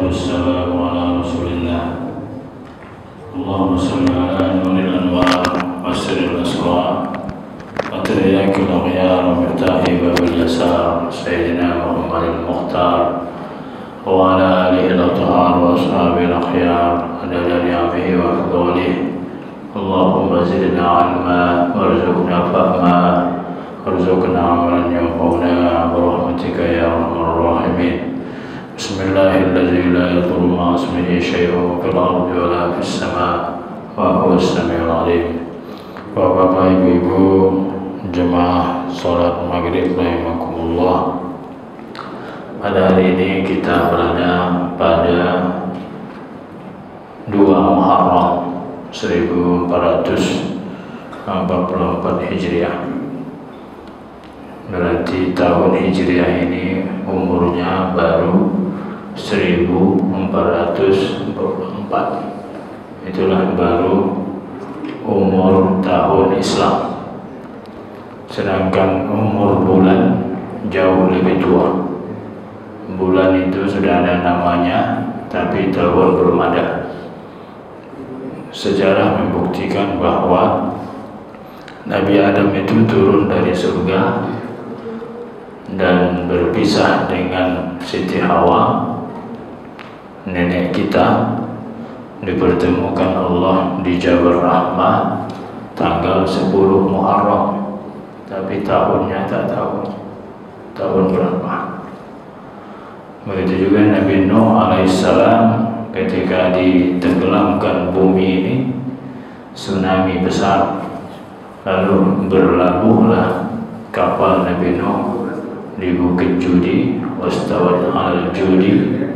والسلام على رسول الله. اللهم صل على نور الأنوار وسر الأسرار وترياك الأغيار ومفتاح باب اليسار سيدنا محمد المختار وعلى آله الأطهار وأصحابه الأخيار عدد نعمه وفضوله. اللهم زدنا علما وارزقنا فهما وارزقنا عملا ينفعنا برحمتك يا أرحم الراحمين. بسم الله الذي لا يضر مع اسمه شيء في الأرض ولا في السماء وهو السميع العليم. Bapak Ibu jemaah salat maghrib rahimakumullah. Pada hari ini kita berada pada 2 Muharram 1444 Hijriah. Berarti tahun Hijriah ini umurnya baru 1444. Itulah baru umur tahun Islam. Sedangkan umur bulan jauh lebih tua. Bulan itu sudah ada namanya, tapi tahun belum ada. Sejarah membuktikan bahwa Nabi Adam itu turun dari surga dan berpisah dengan Siti Hawa, nenek kita, dipertemukan Allah di Jabal Rahmah tanggal 10 Muharram, tapi tahunnya tak tahu tahun berapa. Begitu juga Nabi Nuh alaihissalam ketika ditenggelamkan bumi ini, tsunami besar, lalu berlabuhlah kapal Nabi Nuh di Bukit Judi, wastawat al Judi,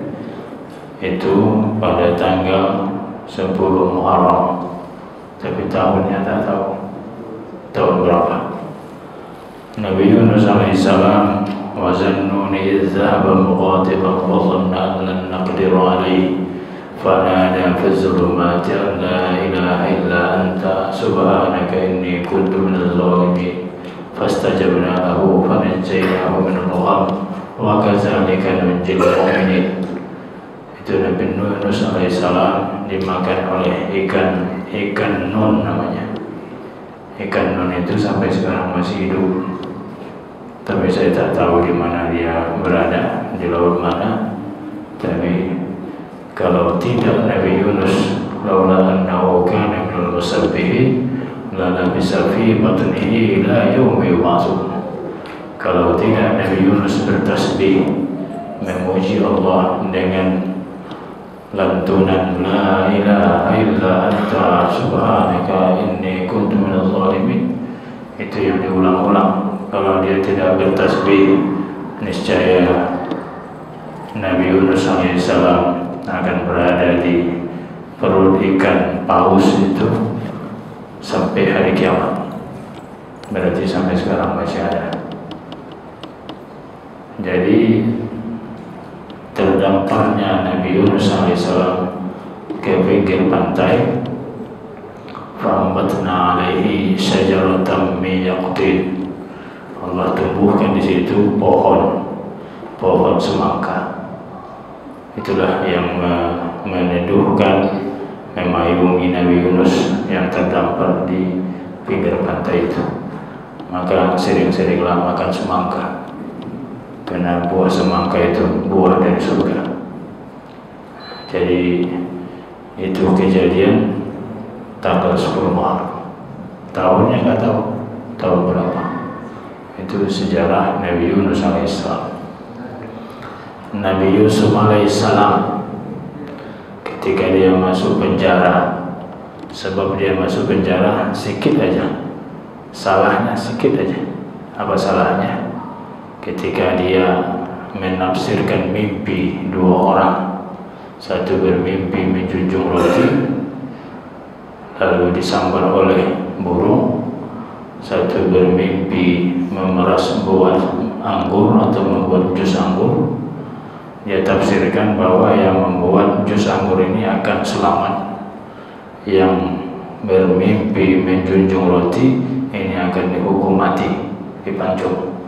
itu pada tanggal 10 Muharram, tapi tahunnya tak tahu tahun berapa. Nabi Yunus alaihissalam wa zannuni idh dhahaba mughadiban wa dhanna an lan naqdir alayhi fanada fi dhulumati an la ilaha illa anta subhanaka inni kuntu minadh dhalimin fastajabna lahu fanajjaynahu min al-gham wa kadzalika nunjil mu'minin. Itu Nabi Yunus alaihissalam dimakan oleh ikan nun namanya. Ikan nun itu sampai sekarang masih hidup, tapi saya tak tahu di mana dia berada, di laut mana. Tapi kalau tidak Nabi Yunus, laula annahu kana minal musabbihin la labisa fi batnihi ila yaumi yub'atsun. Kalau tidak Nabi Yunus bertasbih memuji Allah dengan lantunan la ilaha illa anta subhanaka inni kuntu minadh dhalimin, itu yang diulang-ulang. Kalau dia tidak bertasbih, niscaya Nabi Yunus alaihissalam akan berada di perut ikan paus itu sampai hari kiamat. Berarti sampai sekarang masih ada. Jadi terdamparnya Nabi Yunus alaihissalam ke pinggir pantai, fa'ambatna alaihi syajaratan min yaqtin. Allah tumbuhkan di situ pohon semangka. Itulah yang meneduhkan, memayungi Nabi Yunus yang terdampar di pinggir pantai itu. Maka sering-seringlah makan semangka, karena buah semangka itu buah dari surga. Jadi itu kejadian tanggal 10 Muharram. Tahunnya nggak tahu tahun berapa. Itu sejarah Nabi Yunus alaihissalam. Nabi Yusuf alaihissalam ketika dia masuk penjara, sebab dia masuk penjara sedikit aja, salahnya sedikit aja. Apa salahnya? Ketika dia menafsirkan mimpi 2 orang, satu bermimpi menjunjung roti lalu disambar oleh burung, satu bermimpi memeras buah anggur atau membuat jus anggur. Dia tafsirkan bahwa yang membuat jus anggur ini akan selamat, yang bermimpi menjunjung roti ini akan dihukum mati, dipancung.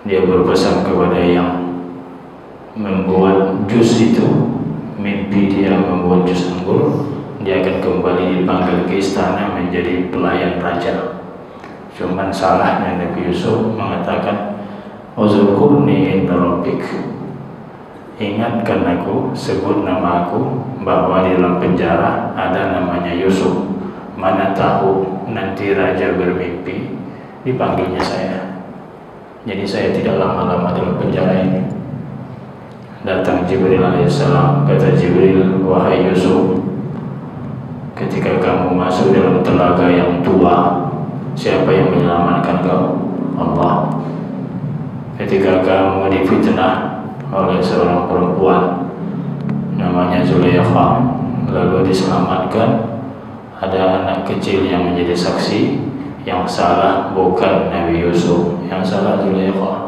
Dia berpesan kepada yang membuat jus itu, mimpi dia membuat jus anggur, dia akan kembali dipanggil ke istana menjadi pelayan raja. Cuman salahnya Nabi Yusuf mengatakan, "Uzkurni inda rabbik." Ingatkan aku, sebut nama aku, bahwa di dalam penjara ada namanya Yusuf. Mana tahu nanti raja bermimpi dipanggilnya saya. Jadi saya tidak lama-lama dalam penjara ini. Datang Jibril alaihissalam, kata Jibril, "Wahai Yusuf, ketika kamu masuk dalam telaga yang tua, siapa yang menyelamatkan kau? Allah. Ketika kamu difitnah oleh seorang perempuan namanya Zulaikha, lalu diselamatkan, ada anak kecil yang menjadi saksi, yang salah bukan Nabi Yusuf, yang salah Zulaikha.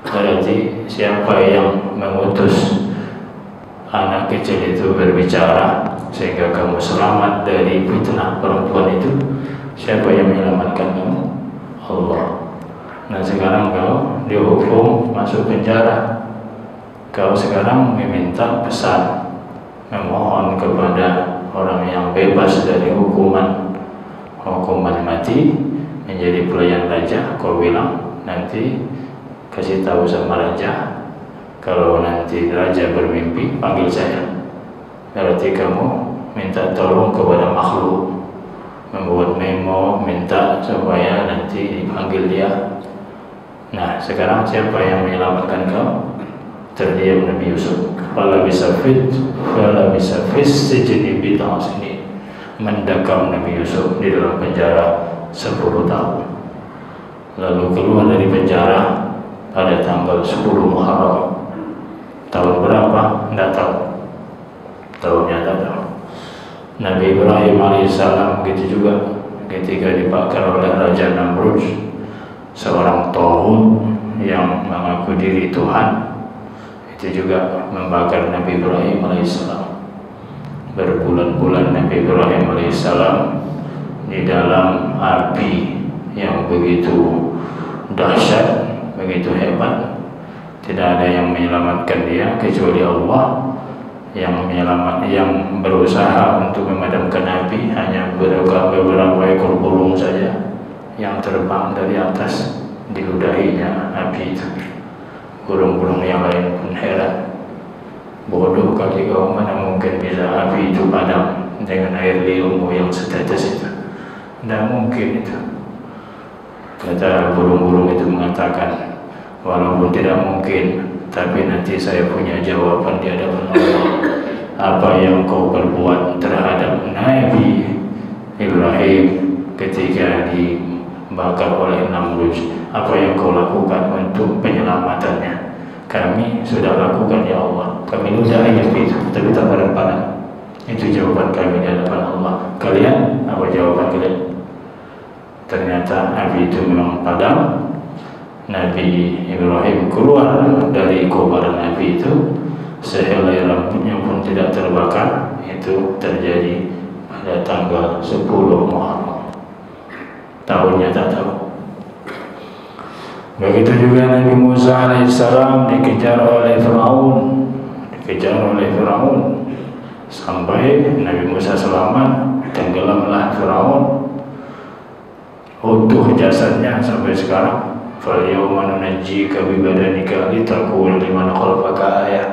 Berarti siapa yang mengutus anak kecil itu berbicara sehingga kamu selamat dari fitnah perempuan itu? Siapa yang menyelamatkan kamu? Allah. Nah sekarang kau dihukum masuk penjara. Kau sekarang meminta pesan, memohon kepada orang yang bebas dari hukuman mati, menjadi pelayan raja. Kau bilang nanti kasih tahu sama raja, kalau nanti raja bermimpi panggil saya. Berarti kamu minta tolong kepada makhluk, membuat memo, minta supaya nanti dipanggil dia. Nah sekarang siapa yang menyelamatkan kau? Terdiam Nabi Yusuf. Fala bisa sejeni bid'ah sini, mendekam Nabi Yusuf di dalam penjara 10 tahun. Lalu keluar dari penjara pada tanggal 10 Muharram. Tahun berapa? Tidak tahu. Tahunnya tidak tahu. Nabi Ibrahim alaihissalam begitu juga, ketika dibakar oleh Raja Namrud, seorang tauhid yang mengaku diri Tuhan, itu juga membakar Nabi Ibrahim alaihissalam. Berbulan-bulan Nabi Ibrahim alaihissalam di dalam api yang begitu dahsyat, begitu hebat. Tidak ada yang menyelamatkan dia kecuali Allah. Yang berusaha untuk memadamkan api hanya beberapa ekor burung saja yang terbang dari atas, diludahinya api itu. Burung-burung yang lain pun heran, bodoh kali kau, mana mungkin bisa api itu padam dengan air liurmu yang setetes itu? Tidak mungkin itu. Kata burung-burung itu mengatakan, walaupun tidak mungkin, tapi nanti saya punya jawaban di hadapan Allah. Apa yang kau perbuat terhadap Nabi Ibrahim ketika dibakar oleh Namrud, apa yang kau lakukan untuk penyelamatannya? Kami sudah lakukan ya Allah. Kami ludahi itu, tapi tak padam-padam. Itu jawaban kami di hadapan Allah. Kalian, apa jawaban kalian? Ternyata api itu memang padam. Nabi Ibrahim keluar dari kobaran api itu, sehelai rambutnya pun tidak terbakar. Itu terjadi pada tanggal 10 Muharram. Tahunnya tak tahu. Begitu juga Nabi Musa alaihissalam dikejar oleh Firaun, sampai Nabi Musa selamat, tenggelamlah Firaun, utuh jasadnya sampai sekarang. Falyawma nunajjika bibadanika litakuna liman khalfaka ayah.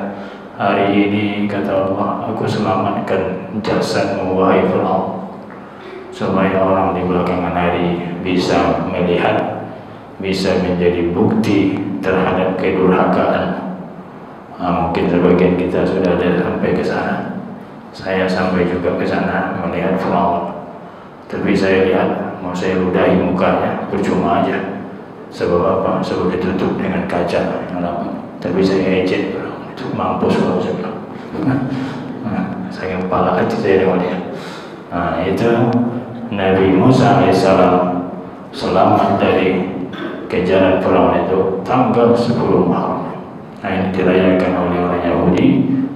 Hari ini kata Allah, aku selamatkan jasadmu wahai Firaun, supaya orang di belakangan hari bisa melihat, bisa menjadi bukti terhadap kedurhakaan. Mungkin sebagian kita sudah ada sampai ke sana. Saya sampai juga ke sana melihat Firaun. Tapi saya lihat, mau saya ludahi mukanya percuma aja. Sebab apa? Sebab ditutup dengan kaca. Tapi saya ejek, itu mampus kalau saya bilang. Saya kepala hati saya dengan dia. Itu Nabi Musa alaihissalam selamat dari kejaran Firaun itu tanggal 10 Muharram. Nah ini dirayakan oleh orang Yahudi,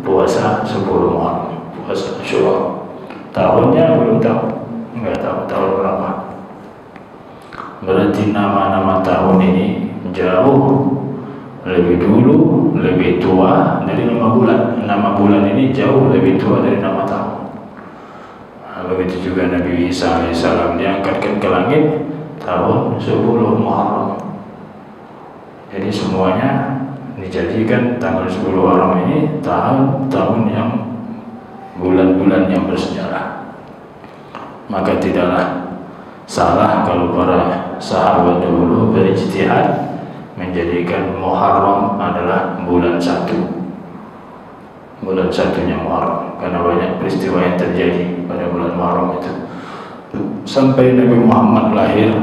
puasa 10 Muharram, puasa Asyura. Tahunnya belum tahu, nggak tahu tahun berapa. Berarti nama-nama tahun ini jauh lebih dulu, lebih tua dari nama bulan. Nama bulan ini jauh lebih tua dari nama tahun. Begitu juga Nabi Isa alaihissalam diangkatkan ke langit tahun 10 Muharram. Jadi semuanya dijadikan tanggal 10 Muharram ini tahun yang bulan-bulan yang bersejarah. Maka tidaklah salah kalau para sahabat dahulu berijtihad menjadikan Muharram adalah bulan 1, bulan satunya Muharram, karena banyak peristiwa yang terjadi pada bulan Muharram itu. Sampai Nabi Muhammad lahir,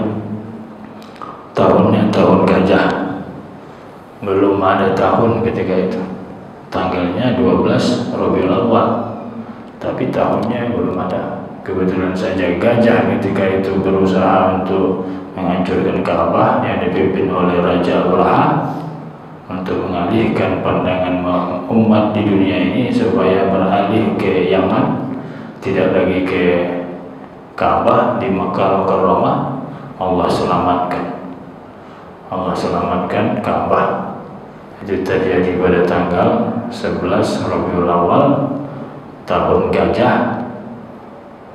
tahunnya tahun gajah, belum ada tahun ketika itu. Tanggalnya 12 Rabiul Awal, tapi tahunnya belum ada. Kebetulan saja gajah ketika itu berusaha untuk menghancurkan Ka'bah yang dipimpin oleh Raja Abraha, untuk mengalihkan pandangan umat di dunia ini supaya beralih ke Yaman, tidak lagi ke Ka'bah di Makkah Mukarramah. Allah selamatkan Ka'bah. Itu terjadi pada tanggal 11 Rabiul Awal, tahun gajah,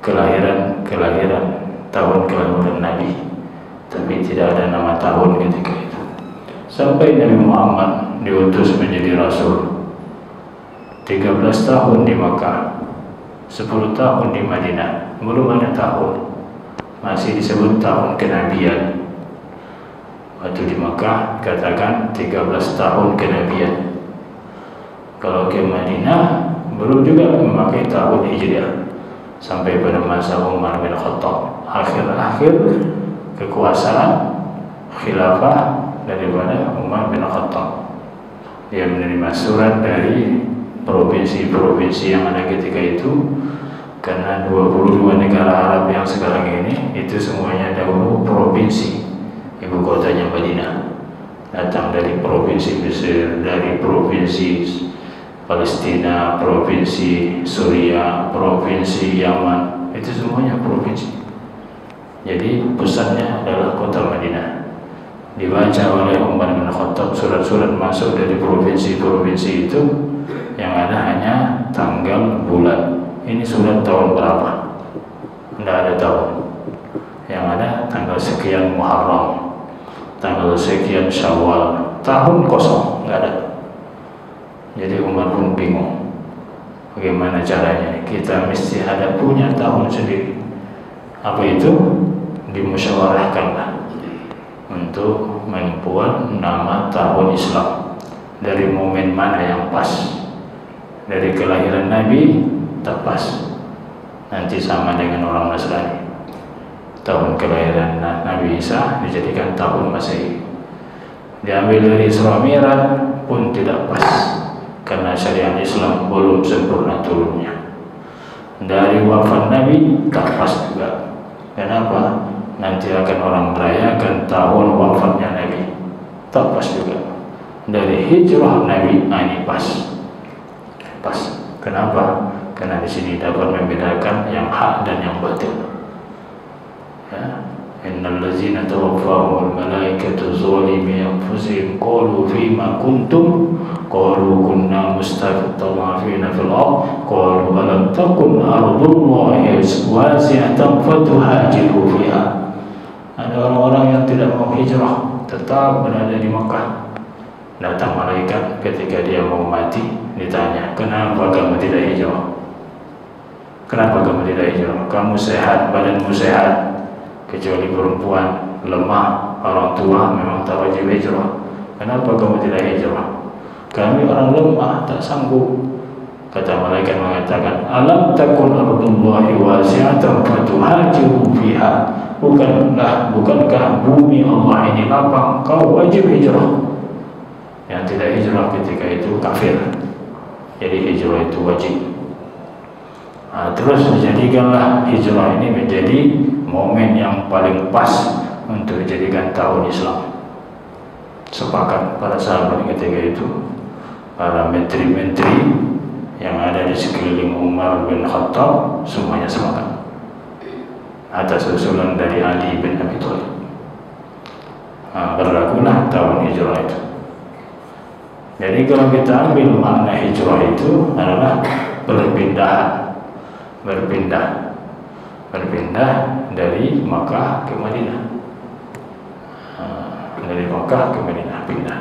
kelahiran tahun kelahiran Nabi, tapi tidak ada nama tahun ketika itu. Sampai Nabi Muhammad diutus menjadi Rasul, 13 tahun di Makkah, 10 tahun di Madinah, belum ada tahun, masih disebut tahun kenabian. Waktu di Makkah katakan 13 tahun kenabian. Kalau ke Madinah belum juga memakai tahun Hijriah, sampai pada masa Umar bin Khattab, akhir-akhir kekuasaan khilafah daripada Umar bin Khattab. Dia menerima surat dari provinsi-provinsi yang ada ketika itu, karena 22 negara Arab yang sekarang ini itu semuanya dahulu provinsi, ibu kotanya Madinah. Datang dari provinsi Mesir, dari provinsi Palestina, provinsi Suriah, provinsi Yaman, itu semuanya provinsi. Jadi pusatnya adalah kota Madinah. Dibaca oleh Umar bin Khattab surat-surat masuk dari provinsi-provinsi itu, yang ada hanya tanggal bulan. Ini surat tahun berapa? Tidak ada tahun. Yang ada tanggal sekian Muharram, tanggal sekian Syawal, tahun kosong, nggak ada. Jadi Umar pun bingung, bagaimana caranya? Kita mesti ada punya tahun sendiri. Apa itu? Dimusyawarahkanlah untuk membuat nama tahun Islam. Dari momen mana yang pas? Dari kelahiran Nabi tak pas, nanti sama dengan orang Nasrani. Tahun kelahiran Nabi Isa dijadikan tahun Masehi. Diambil dari Isra Mi'raj pun tidak pas, karena syariat Islam belum sempurna turunnya. Dari wafat Nabi tak pas juga. Kenapa? Nanti akan orang merayakan tahun wafatnya Nabi, tak pas juga. Dari hijrah Nabi, ini pas. Kenapa? Karena di sini dapat membedakan yang hak dan yang batil. Ya. Innal ladzina tawaffahumul malaikatu zalimi anfusihim qalu fima kuntum qalu kunna mustad'afina fil ardh qalu alam takun ardullahi wasi'atan fatuhajiru fiha. Ada orang-orang yang tidak mau hijrah, tetap berada di Makkah. Datang malaikat ketika dia mau mati, ditanya, kenapa kamu tidak hijrah? Kenapa kamu tidak hijrah? Kamu sehat, badanmu sehat, kecuali perempuan lemah, orang tua memang tak wajib hijrah. Kenapa kamu tidak hijrah? Kami orang lemah, tak sanggup. Kata malaikat mengatakan, alam takun ardullahi wasi'atan fatuhajiru fiha. Bukankah bumi Allah ini lapang, kau wajib hijrah. Yang tidak hijrah ketika itu kafir. Jadi hijrah itu wajib. Terus dijadikanlah hijrah ini menjadi momen yang paling pas untuk dijadikan tahun Islam. Sepakat para sahabat ketika itu, para menteri-menteri yang ada di sekeliling Umar bin Khattab semuanya sepakat atas usulan dari Ali bin Abi Thalib. Berlakulah tahun hijrah itu. Jadi kalau kita ambil makna hijrah itu adalah berpindah dari Makkah ke Madinah. Dari Makkah ke Madinah pindah.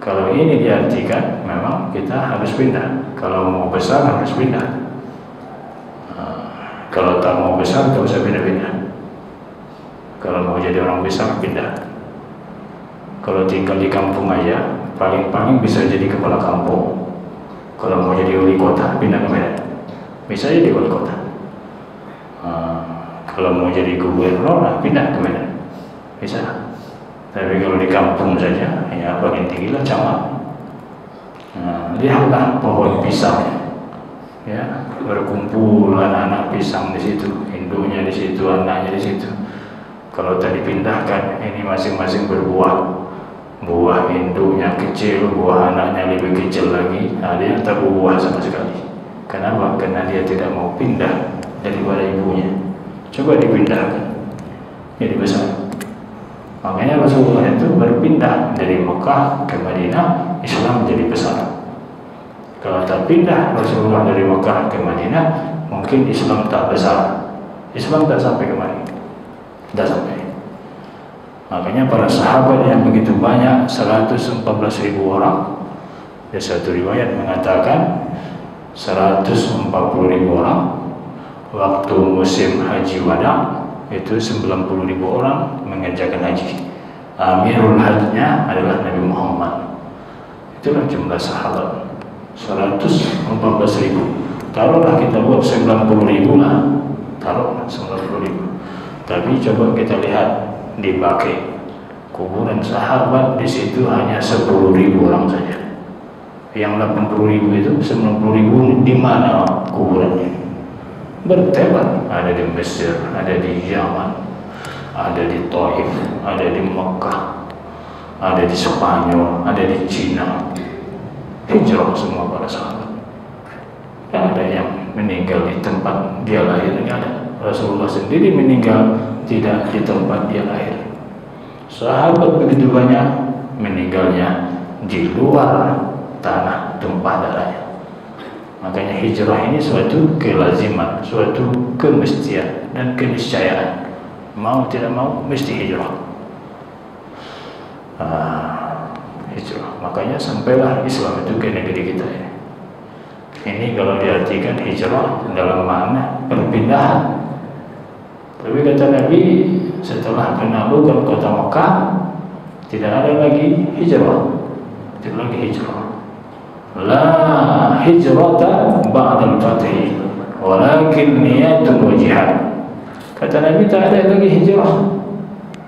Kalau ini diartikan memang kita harus pindah. Kalau mau besar harus pindah. Kalau tak mau besar tak usah pindah-pindah. Kalau mau jadi orang besar pindah. Kalau tinggal di kampung aja paling-paling bisa jadi kepala kampung. Kalau mau jadi wali kota pindah ke Medan, bisa jadi wali kota. Kalau mau jadi gubernur pindah ke Medan, bisa. Tapi kalau di kampung saja, ya paling tinggi lah camat. Lihatlah pohon pisang, ya berkumpul anak-anak pisang di situ, induknya di situ, anaknya di situ. Kalau tadi dipindahkan, ini masing-masing berbuah, buah induknya kecil, buah anaknya lebih kecil lagi. Dia tak berbuah sama sekali. Kenapa? Karena dia tidak mau pindah daripada ibunya. Coba dipindahkan, jadi besar. Makanya Rasulullah itu berpindah dari Mekah ke Madinah, Islam jadi besar. Kalau tak pindah Rasulullah dari Mekah ke Madinah, mungkin Islam tak besar. Islam tak sampai kemari, tak sampai. Makanya para sahabat yang begitu banyak, 114.000 orang. Ada satu riwayat mengatakan 140.000 orang. Waktu musim haji wada itu 90.000 orang mengerjakan haji. Amirul hajnya adalah Nabi Muhammad. Itulah jumlah sahabat 114.000. Taruhlah kita buat 90.000 lah. Taruhlah 90.000. Tapi coba kita lihat di Baqi, kuburan sahabat di situ hanya 10.000 orang saja. Yang 80.000 itu 90.000 di mana kuburannya? Bertebar, ada di Mesir, ada di Yaman, ada di Taif, ada di Mekah, ada di Spanyol, ada di Cina. Hijrah semua para sahabat. Tidak ada yang meninggal di tempat dia lahir, tidak ada. Rasulullah sendiri meninggal tidak di tempat dia lahir. Sahabat begitu banyak meninggalnya di luar tanah tumpah darahnya. Makanya hijrah ini suatu kelaziman, suatu kemestian dan keniscayaan. Mau tidak mau mesti hijrah. Hijrah. Makanya sampailah Islam itu ke negeri kita ini. Ini kalau diartikan hijrah dalam makna perpindahan. Tapi kata Nabi, setelah penaklukan kota Mekah, tidak ada lagi hijrah. Tidak lagi hijrah. La hijrata ba'dal fathi walakin niyatun wa jihad. Kata Nabi, tak ada lagi hijrah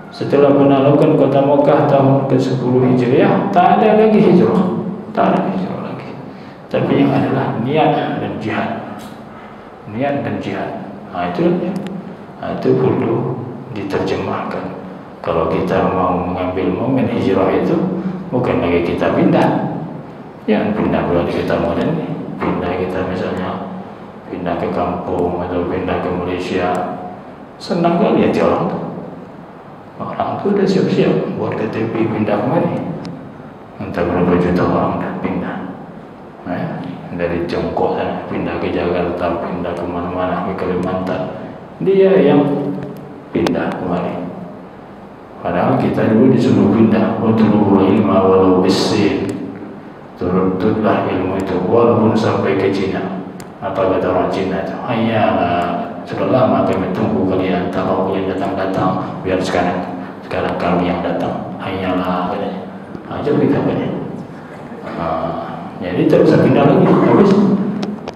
setelah penaklukan kota Mekah tahun ke-10 Hijriah. Tak ada lagi hijrah. Tak ada hijrah lagi. Tapi yang adalah niat dan jihad. Niat dan jihad. Itu perlu diterjemahkan. Kalau kita mau mengambil momen hijrah itu, bukan lagi kita pindah. Jangan pindah pula di kita modern, pindah kita misalnya pindah ke kampung atau pindah ke Malaysia. Senang kali ya orang tuh. Orang tuh udah siap-siap buat KTP pindah kemari. Entah berapa juta orang dah pindah. Dari Tiongkok sana pindah ke Jakarta, pindah ke mana-mana, ke Kalimantan. Dia yang pindah kemari. Padahal kita dulu disuruh pindah. Utlubul ilma walau bisin. Tuntutlah ilmu itu walaupun sampai ke Cina. Apa kata orang Cina itu? Hayalah, sudah lama kami tunggu kalian, tahu kalian datang-datang, biar sekarang kami yang datang. Hayalah, katanya. Aja kita banyak. Jadi tak usah pindah lagi, habis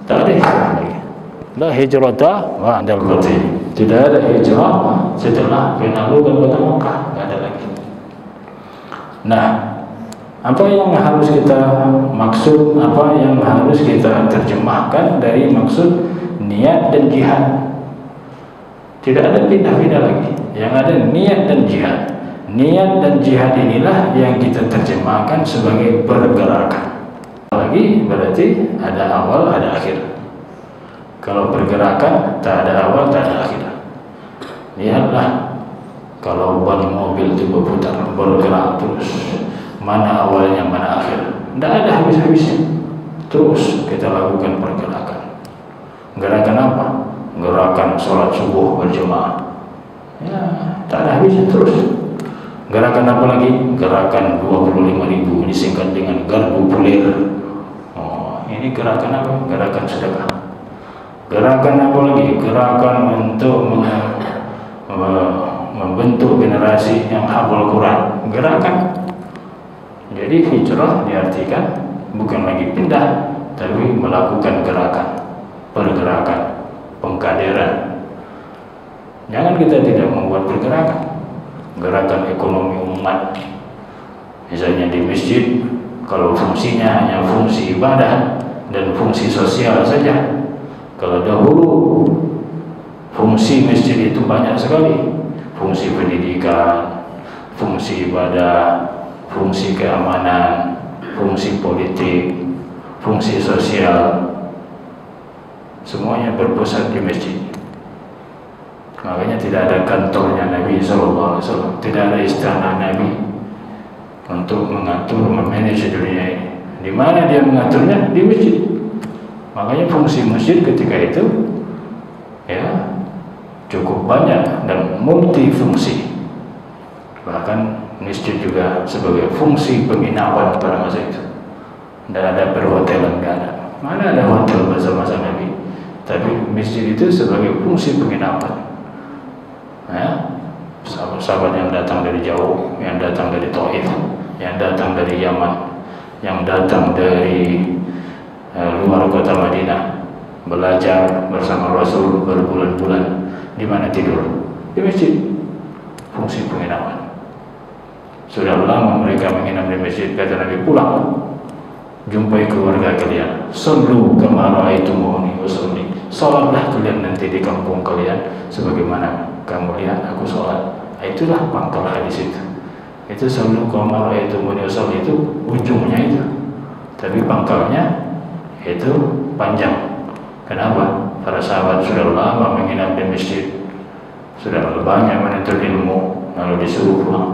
tak ada hijrah lagi. La hijrata ba'dal fathi. Tidak ada hijrah setelah penaklukan kota Mekah, tidak ada lagi. Nah, apa yang harus kita maksud, apa yang harus kita terjemahkan dari maksud niat dan jihad? Tidak ada pindah-pindah lagi. Yang ada niat dan jihad. Niat dan jihad inilah yang kita terjemahkan sebagai pergerakan. Lagi berarti ada awal, ada akhir. Kalau pergerakan tak ada awal, tak ada akhir. Lihatlah, kalau ban mobil itu berputar, bergerak terus, mana awalnya, mana akhir? Tidak ada habis-habisnya. Terus kita lakukan pergerakan. Gerakan apa? Gerakan sholat subuh berjamaah. Ya, tak ada habisnya terus. Gerakan apa lagi? Gerakan 25.000 disingkat dengan garbu pulir. Oh, ini gerakan apa? Gerakan sedekah. Gerakan apa lagi? Gerakan untuk membentuk generasi yang hafal Quran. Gerakan. Jadi hijrah diartikan bukan lagi pindah, tapi melakukan gerakan, pergerakan, pengkaderan. Jangan kita tidak membuat pergerakan, gerakan ekonomi umat. Misalnya di masjid, kalau fungsinya hanya fungsi ibadah dan fungsi sosial saja. Kalau dahulu fungsi masjid itu banyak sekali, fungsi pendidikan, fungsi ibadah, fungsi keamanan, fungsi politik, fungsi sosial, semuanya berpusat di masjid. Makanya tidak ada kantornya Nabi SAW, tidak ada istana Nabi untuk mengatur, memanage dunia ini. Di mana dia mengaturnya? Di masjid. Makanya fungsi masjid ketika itu ya cukup banyak dan multifungsi. Bahkan masjid juga sebagai fungsi penginapan pada masa itu. Tidak ada perhotelan, tidak ada. Mana ada hotel masa-masa Nabi? Tapi masjid itu sebagai fungsi penginapan. Ya, sahabat-sahabat yang datang dari jauh, yang datang dari Taif, yang datang dari Yaman, yang datang dari luar kota Madinah, belajar bersama Rasul berbulan-bulan. Di mana tidur? Di masjid. Fungsi penginapan. Sudah lama mereka menginap di masjid. Kata Nabi, pulang, jumpai keluarga kalian. Sallu kama ra'aitumuni usolli. Salatlah kalian nanti di kampung kalian sebagaimana kamu lihat aku sholat. Itulah pangkal hadis itu. Itu sallu kama ra'aitumuni usolli, itu ujungnya itu. Tapi pangkalnya itu panjang. Kenapa? Para sahabat sudah lama menginap di masjid, sudah banyak menuntut ilmu, lalu disuruh pulang.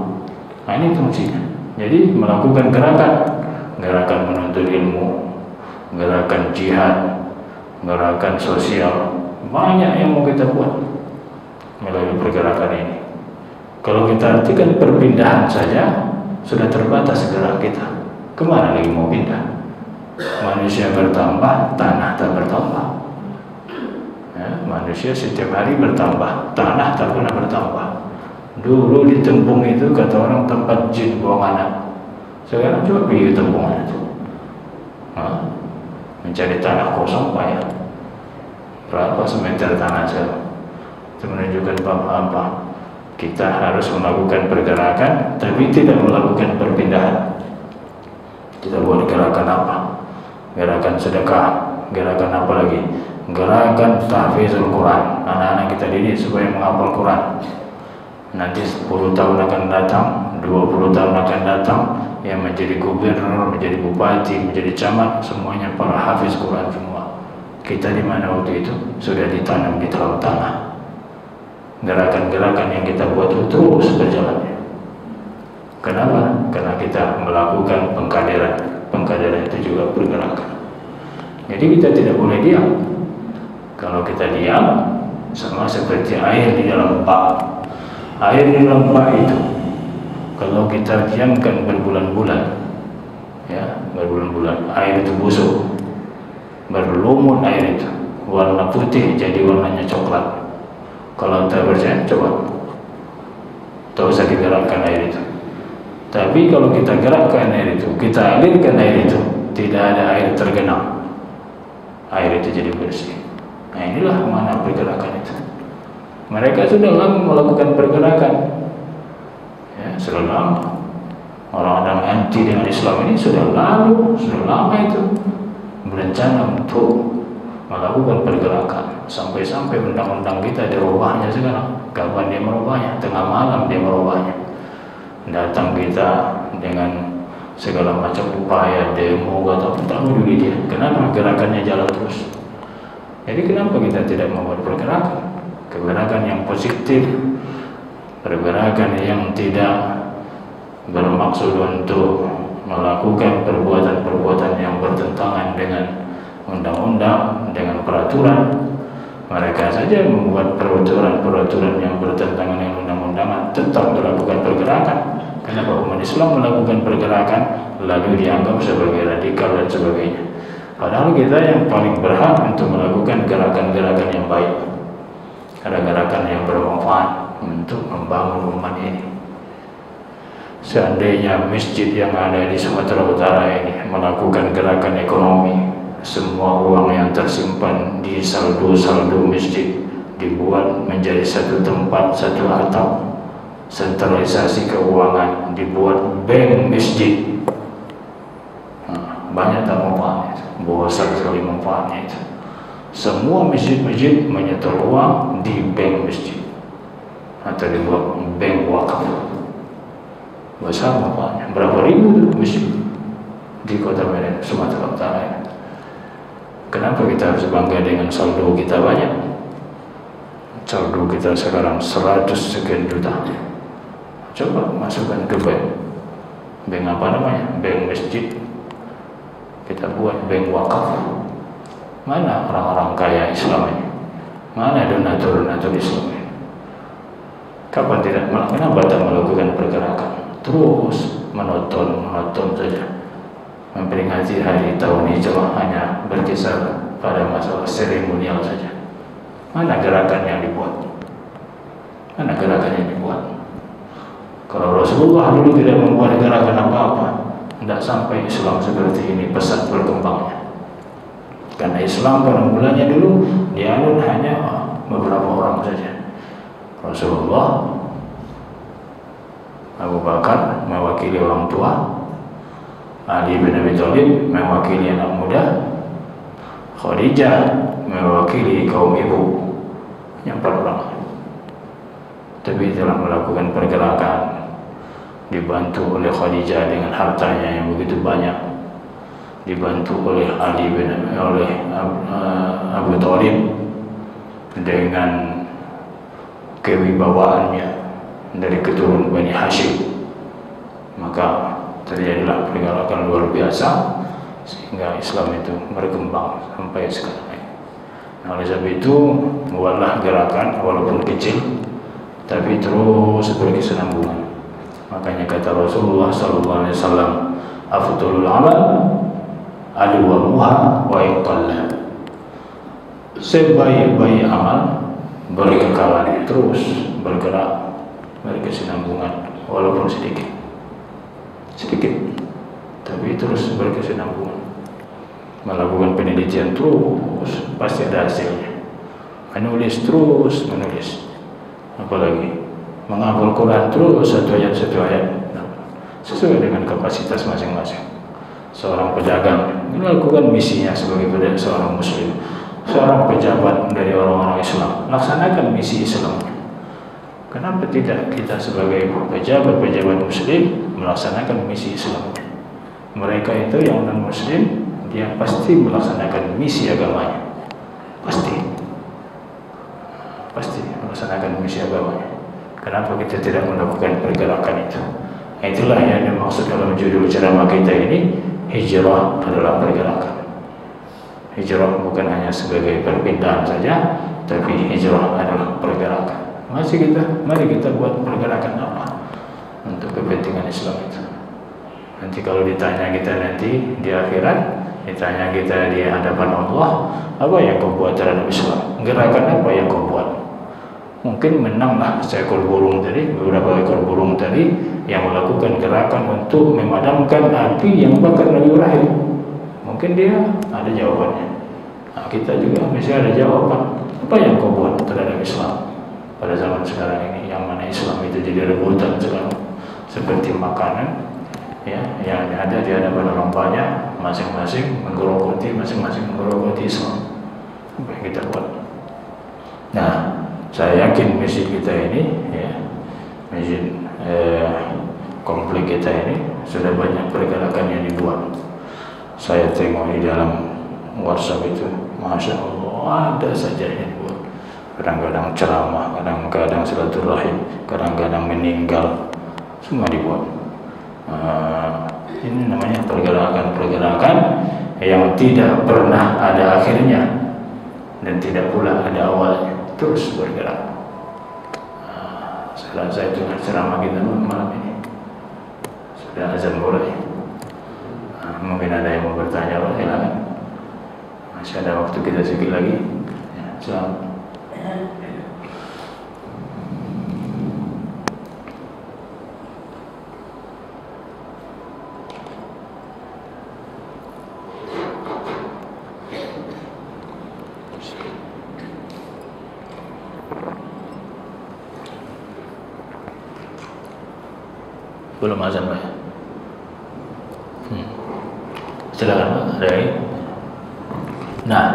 Nah, ini fungsinya. Jadi melakukan gerakan menuntut ilmu, gerakan jihad, gerakan sosial, banyak yang mau kita buat melalui pergerakan ini. Kalau kita artikan perpindahan saja, sudah terbatas gerak kita. Kemana lagi mau pindah? Manusia bertambah, tanah tak bertambah. Ya, manusia setiap hari bertambah, tanah tak pernah bertambah. Dulu di Tembung itu kata orang tempat jin buang anak. Sekarang coba pergi ke Tembung itu, mencari tanah kosong payah. Berapa semeter tanah saja? Itu menunjukkan apa? Kita harus melakukan pergerakan, tapi tidak melakukan perpindahan. Kita buat gerakan apa? Gerakan sedekah, gerakan apa lagi? Gerakan tahfizul Quran. Anak-anak kita didik supaya menghafal Quran. Nanti 10 tahun akan datang, 20 tahun akan datang, yang menjadi gubernur, menjadi bupati, menjadi camat, semuanya para hafiz Quran semua. Kita di mana waktu itu? Sudah ditanam di tanah. Gerakan-gerakan yang kita buat itu terus berjalan. Kenapa? Karena kita melakukan pengkaderan. Pengkaderan itu juga pergerakan. Jadi kita tidak boleh diam. Kalau kita diam, sama seperti air di dalam bak. Air di dalam bak itu, kalau kita diamkan berbulan-bulan, ya berbulan-bulan, air itu busuk, berlumut air itu, warna putih jadi warnanya coklat. Kalau tak percaya, coba, tak usah digerakkan air itu. Tapi kalau kita gerakkan air itu, kita alirkan air itu, tidak ada air tergenang, air itu jadi bersih. Nah, inilah mana pergerakan itu. Mereka sudah lama melakukan pergerakan, ya, sudah lama. Orang-orang anti dengan Islam ini sudah lama itu berencana untuk melakukan pergerakan. Sampai-sampai undang-undang kita dirubahnya sekarang. Kapan dia merubahnya? Tengah malam dia merubahnya. Datang kita dengan segala macam upaya demo atau tak peduli dia. Kenapa gerakannya jalan terus? Jadi kenapa kita tidak membuat pergerakan? Pergerakan yang positif, pergerakan yang tidak bermaksud untuk melakukan perbuatan-perbuatan yang bertentangan dengan undang-undang, dengan peraturan. Mereka saja membuat peraturan-peraturan yang bertentangan dengan undang-undang, tetap melakukan pergerakan. Kenapa umat Islam melakukan pergerakan lalu dianggap sebagai radikal dan sebagainya? Padahal kita yang paling berhak untuk melakukan gerakan-gerakan yang baik, gerakan yang bermanfaat untuk membangun umat ini. Seandainya masjid yang ada di Sumatera Utara ini melakukan gerakan ekonomi, semua uang yang tersimpan di saldo-saldo masjid dibuat menjadi satu tempat, satu atap, sentralisasi keuangan, dibuat bank masjid. Banyak tak manfaatnya, besar sekali manfaatnya itu. Semua masjid-masjid menyetor uang di bank masjid atau dibuat bank wakaf. Besar manfaatnya, berapa ribu masjid di kota Medan, Sumatera Utara. Kenapa kita harus bangga dengan saldo kita banyak? Saldo kita sekarang 100 sekian juta. Coba masukkan ke bank apa namanya? Bank masjid. Kita buat bank wakaf. Mana orang-orang kaya Islam ini? Mana donatur-donatur Islam ini? Kapan tidak? Kenapa tak melakukan pergerakan? Terus menonton saja, memperingati hari tahun hijrah hanya berkisar pada masalah seremonial saja. Mana gerakan yang dibuat? Mana gerakan yang dibuat? Kalau Rasulullah dulu tidak membuat gerakan apa-apa, tidak sampai Islam seperti ini pesat berkembangnya. Karena Islam pada mulanya dulu dianut hanya beberapa orang saja. Rasulullah, Abu Bakar mewakili orang tua, Ali bin Abi Thalib mewakili anak muda, Khadijah mewakili kaum ibu, yang 4 orang. Tapi telah melakukan pergerakan, dibantu oleh Khadijah dengan hartanya yang begitu banyak, dibantu oleh Ali bin Abu Thalib dengan kewibawaannya dari keturunan Bani Hashim. Maka terjadilah pergerakan luar biasa sehingga Islam itu berkembang sampai sekarang ini. Oleh sebab itu, buatlah gerakan walaupun kecil tapi terus berkesinambungan. Makanya kata Rasulullah SAW, afdalul amal adwamuha wa iqalla. Sebaik-baik amal berkekalan, terus bergerak, berkesinambungan walaupun sedikit, tapi terus berkesinambungan. Melakukan penelitian terus, pasti ada hasilnya. Menulis terus, apalagi menghafal Quran terus, satu ayat sesuai dengan kapasitas masing-masing. Seorang pedagang melakukan misinya sebagai seorang muslim, seorang pejabat dari orang-orang Islam laksanakan misi Islam. Kenapa tidak kita sebagai pejabat-pejabat muslim melaksanakan misi Islam? Mereka itu yang non-muslim, dia pasti melaksanakan misi agamanya. Pasti melaksanakan misi agamanya. Kenapa kita tidak melakukan pergerakan itu? Itulah yang dimaksud dalam judul ceramah kita ini, hijrah adalah pergerakan. Hijrah bukan hanya sebagai perpindahan saja, tapi hijrah adalah pergerakan. Mari kita buat pergerakan apa untuk kepentingan Islam itu. Nanti kalau ditanya kita nanti di akhirat, ditanya kita di hadapan Allah, apa yang kau buat terhadap Islam? Gerakan apa yang kau buat? Mungkin menanglah seekor burung tadi, beberapa ekor burung tadi yang melakukan gerakan untuk memadamkan api yang bakar Nabi Ibrahim. Mungkin dia ada jawabannya. Nah, kita juga mesti ada jawaban. Apa yang kau buat terhadap Islam pada zaman sekarang ini, yang mana Islam itu jadi rebutan sekarang, seperti makanan ya, yang ada di hadapan orang banyak, masing-masing menggerogoti Islam. Apa yang kita buat? Nah, saya yakin masjid kita ini ya, masjid komplek kita ini sudah banyak pergerakan yang dibuat. Saya tengok di dalam WhatsApp itu, Masya Allah, ada saja yang dibuat. Kadang-kadang ceramah, kadang-kadang silaturahim, kadang-kadang meninggal, semua dibuat. Ini namanya pergerakan-pergerakan yang tidak pernah ada akhirnya dan tidak pula ada awalnya, terus bergerak. Selesai dengan ceramah kita malam ini. Sudah azan mulai. Mungkin ada yang mau bertanya, Pak, silakan. Masih ada waktu kita sedikit lagi. Ya, selamat. Belum azan, Pak. Silakan, Pak. Nah,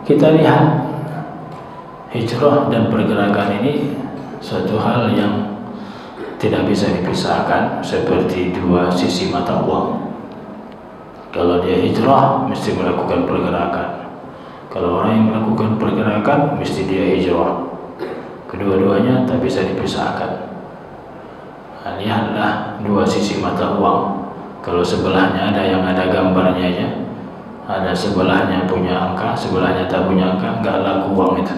kita lihat hijrah dan pergerakan ini suatu hal yang tidak bisa dipisahkan, seperti dua sisi mata uang. Kalau dia hijrah, mesti melakukan pergerakan. Kalau orang yang melakukan pergerakan, mesti dia hijrah. Kedua-duanya tak bisa dipisahkan. Nah, lihatlah dua sisi mata uang. Kalau sebelahnya ada yang ada gambarnya aja, ada sebelahnya punya angka, sebelahnya tak punya angka, nggak laku uang itu.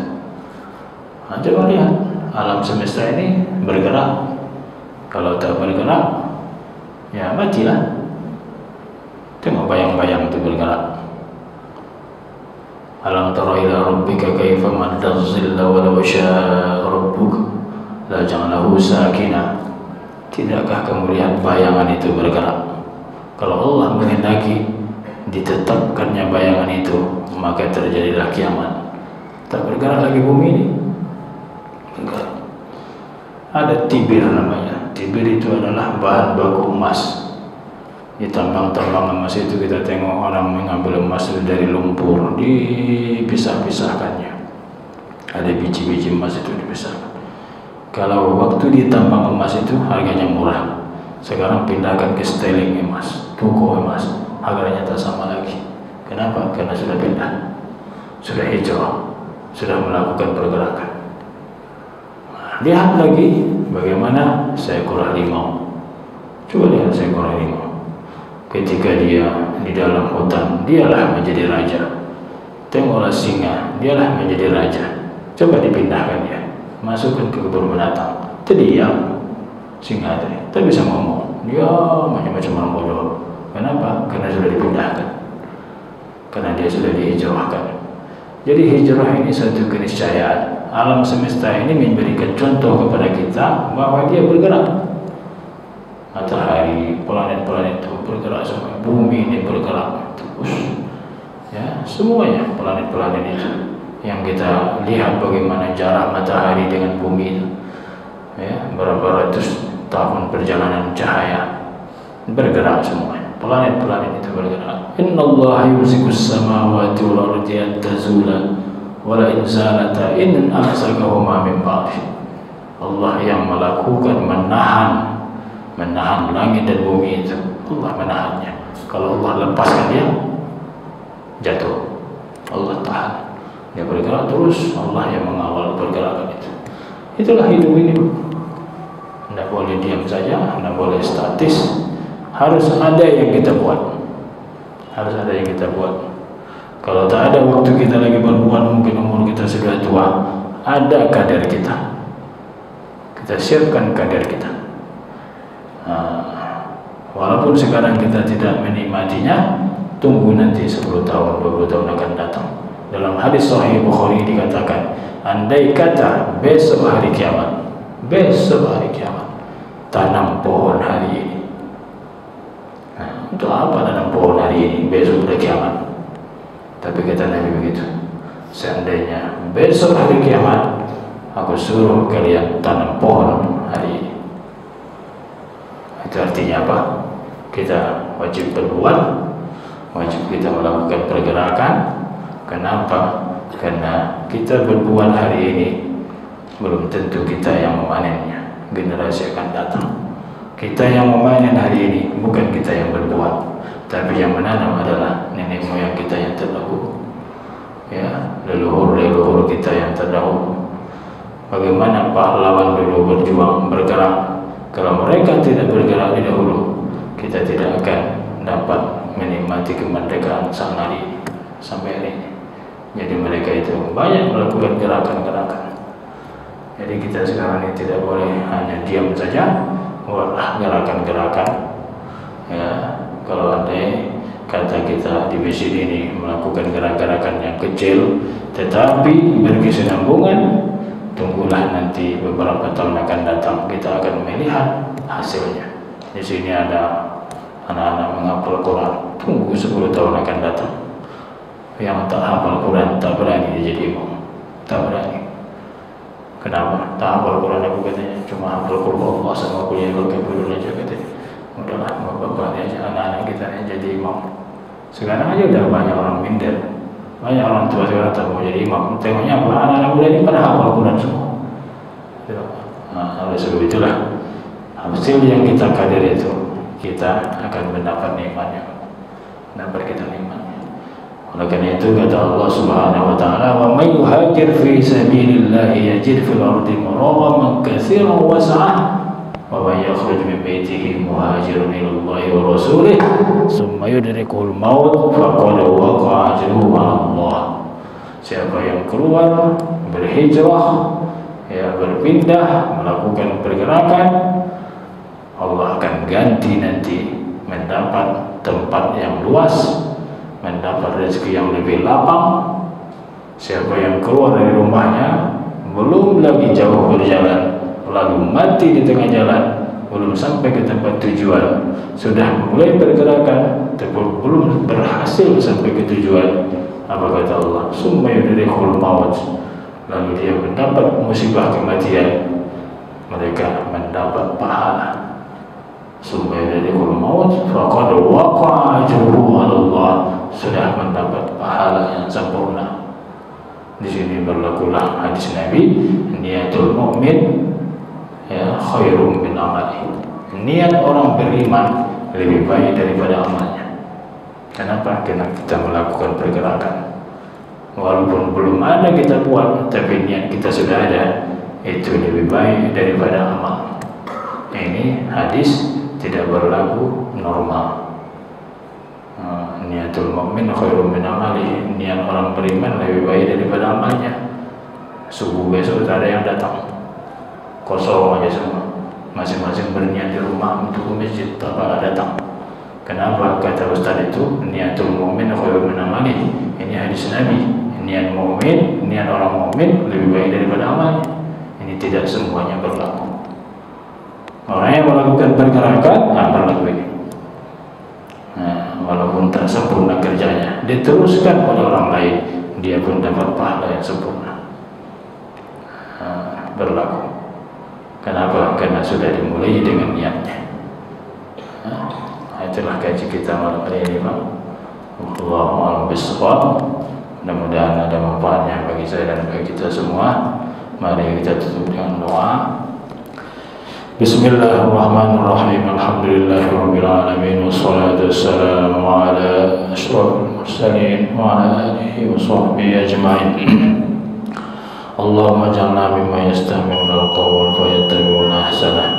Nah, coba lihat, alam semesta ini bergerak. Kalau tak bergerak, ya matilah. Tengok bayang-bayang itu bergerak. Alam tara ila rabbika kaifa madda dhilla wa law syaa rabbuka la ja'alahu sakinah. Tidakkah kamu lihat bayangan itu bergerak? Kalau Allah menghendaki ditetapkannya bayangan itu, maka terjadilah kiamat. Tak bergerak lagi bumi ini. Bergerak. Ada tibir namanya. Tibir itu adalah bahan baku emas. Di tambang-tambang emas itu kita tengok orang mengambil emas itu dari lumpur, dipisah-pisahkannya. Ada biji-biji emas itu dipisahkan. Kalau waktu ditambang emas itu harganya murah. Sekarang pindahkan ke steling emas, toko emas, harganya tak sama lagi. Kenapa? Karena sudah pindah, sudah hijrah, sudah melakukan pergerakan. Lihat lagi bagaimana seekor harimau. Coba lihat seekor harimau. Ketika dia di dalam hutan, dialah menjadi raja. Tengoklah singa, dialah menjadi raja. Coba dipindahkan dia, masukkan ke kebun binatang, terdiam. Singa tadi tak bisa ngomong, dia macam-macam orang bodoh. Kenapa? Karena sudah dipindahkan, karena dia sudah dihijrahkan. Jadi hijrah ini satu keniscayaan. Alam semesta ini memberikan contoh kepada kita bahwa dia bergerak. Matahari, planet-planet itu bergerak semua, bumi ini bergerak terus. Ya, semuanya planet-planet itu yang kita lihat bagaimana jarak matahari dengan bumi itu. Ya, berapa ratus tahun perjalanan cahaya, bergerak semua. Planet-planet itu bergerak. Innallaha yumsikus samawati wal ardi an tazula wa la in zalata in amsakahuma min ba'di. Allah yang melakukan menahan langit dan bumi itu. Allah menahannya. Kalau Allah lepaskan dia, jatuh. Allah tahan. Dia bergerak terus. Allah yang mengawal pergerakan itu. Itulah hidup ini. Tidak boleh diam saja, tidak boleh statis. Harus ada yang kita buat. Harus ada yang kita buat. Kalau tak ada waktu kita lagi berbuat, mungkin umur kita sudah tua, ada kadar kita. Kita siapkan kadar kita. Walaupun sekarang kita tidak menikmatinya, tunggu nanti 10 tahun, 20 tahun akan datang. Dalam hadis Sahih Bukhari dikatakan, andai kata besok hari kiamat, tanam pohon hari ini. Nah, untuk apa tanam pohon hari ini? Besok sudah kiamat. Tapi kata Nabi begitu, seandainya besok hari kiamat, aku suruh kalian tanam pohon hari ini. Itu artinya apa? Kita wajib berbuat, wajib kita melakukan pergerakan. Kenapa? Karena kita berbuat hari ini, belum tentu kita yang memanennya. Generasi akan datang. Kita yang memanen hari ini, bukan kita yang berbuat, tapi yang menanam adalah nenek moyang kita yang terdahulu. Ya, leluhur kita yang terdahulu. Bagaimana pahlawan dulu berjuang, bergerak. Kalau mereka tidak bergerak di dahulu, kita tidak akan dapat menikmati kemerdekaan sang hari ini, sampai hari ini. Jadi mereka itu banyak melakukan gerakan-gerakan. Jadi kita sekarang ini tidak boleh hanya diam saja, buatlah gerakan-gerakan. Ya, kalau ada kata kita di masjid ini melakukan gerakan-gerakan yang kecil tetapi berkesinambungan, tunggulah nanti beberapa tahun akan datang kita akan melihat hasilnya. Di sini ada anak-anak menghafal Quran, tunggu 10 tahun akan datang. Yang tak hafal Quran tak berani jadi imam, tak berani. Kenapa? Tak hafal Quran aku katanya, cuma hafal Quran Allah sama kuliah kafirun aja katanya. Udahlah, bapak aja anak-anak kita yang jadi imam. Sekarang aja udah banyak orang minder, banyak orang tua sekarang tak mau jadi imam. Tengoknya apa? Anak-anak muda ini pada hafal Quran semua. Nah, oleh sebab itulah hasil yang kita kader itu, kita akan mendapat nikmatnya, dapat kita nikmatnya. Oleh karena itu kata Allah Subhanahu wa taala, "Wa may yuhajir fi sabilillah yajid fil ardi muragaman katsiran wa sa'ah wa may yakhruj min baytihi muhajiran ila Allah wa rasulih tsumma yudrikuhul maut faqad waqa'a ajruhu 'ala Allah." Siapa yang keluar berhijrah, ya berpindah, melakukan pergerakan, Allah akan ganti nanti mendapat tempat yang luas, mendapat rezeki yang lebih lapang. Siapa yang keluar dari rumahnya belum lagi jauh berjalan, lalu mati di tengah jalan, belum sampai ke tempat tujuan, sudah mulai pergerakan tapi belum berhasil sampai ke tujuan, apa kata Allah? Summa yudrikul maut, lalu dia mendapat musibah kematian, mereka mendapat pahala. Summa yudrikul maut faqad waqa'a ajruhu 'ala Allah, sudah mendapat pahala yang sempurna. Di sini berlakulah hadis Nabi, niatul mukmin ya khairum min amali. Niat orang beriman lebih baik daripada amalnya. Kenapa? Karena kita melakukan pergerakan. Walaupun belum ada kita buat, tapi niat kita sudah ada, itu lebih baik daripada amal. Ini hadis tidak berlaku normal. Niatul mukmin khairum min amali, niat orang beriman lebih baik daripada amalnya. Subuh besok tak ada yang datang, kosong aja semua, masing-masing berniat di rumah untuk ke masjid, tak ada datang. Kenapa? Kata Ustaz itu niatul mukmin khairum min amali. Ini hadis Nabi, niat mukmin, niat orang mukmin lebih baik daripada amalnya. Ini tidak semuanya berlaku. Orang yang melakukan pergerakan berlaku ini. Nah, walaupun tak sempurna kerjanya, diteruskan oleh orang lain, dia pun dapat pahala yang sempurna. Berlaku. Kenapa? Karena sudah dimulai dengan niatnya. Itulah kaji kita malam hari ini, Pak. Wallahu a'lam bishawab. Mudah-mudahan ada manfaatnya bagi saya dan bagi kita semua. Mari kita tutup dengan doa. Bismillahirrahmanirrahim. Alhamdulillahirabbil alamin wassalatu wassalamu ala asyrafil mursalin wa ala alihi wa sahbihi ajma'in. Allahumma ij'alna mimman yastami'una al-qawla fayattabi'una ahsanah.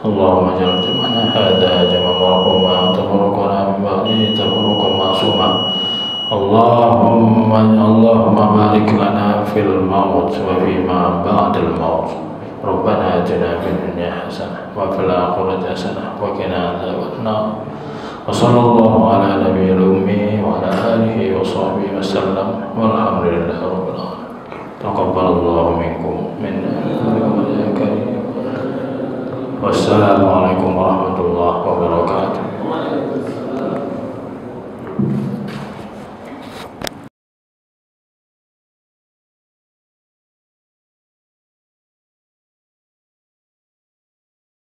Allahumma ij'al jam'ana hadha jam'an marhuma wa tafarraqana min ba'dihi tafarruqan ma'suma. Allahumma barik lana fil maut wa fima ba'dal maut. Rabbana atina fid dunya hasanah wa fil akhirati hasanah wa qina adzaban nar. Wa sallallahu ala nabiyyil ummi wa ala alihi wa sahbihi wasallam. Walhamdulillahi rabbil alamin. Taqabbalallahu minkum minna. Wassalamualaikum warahmatullahi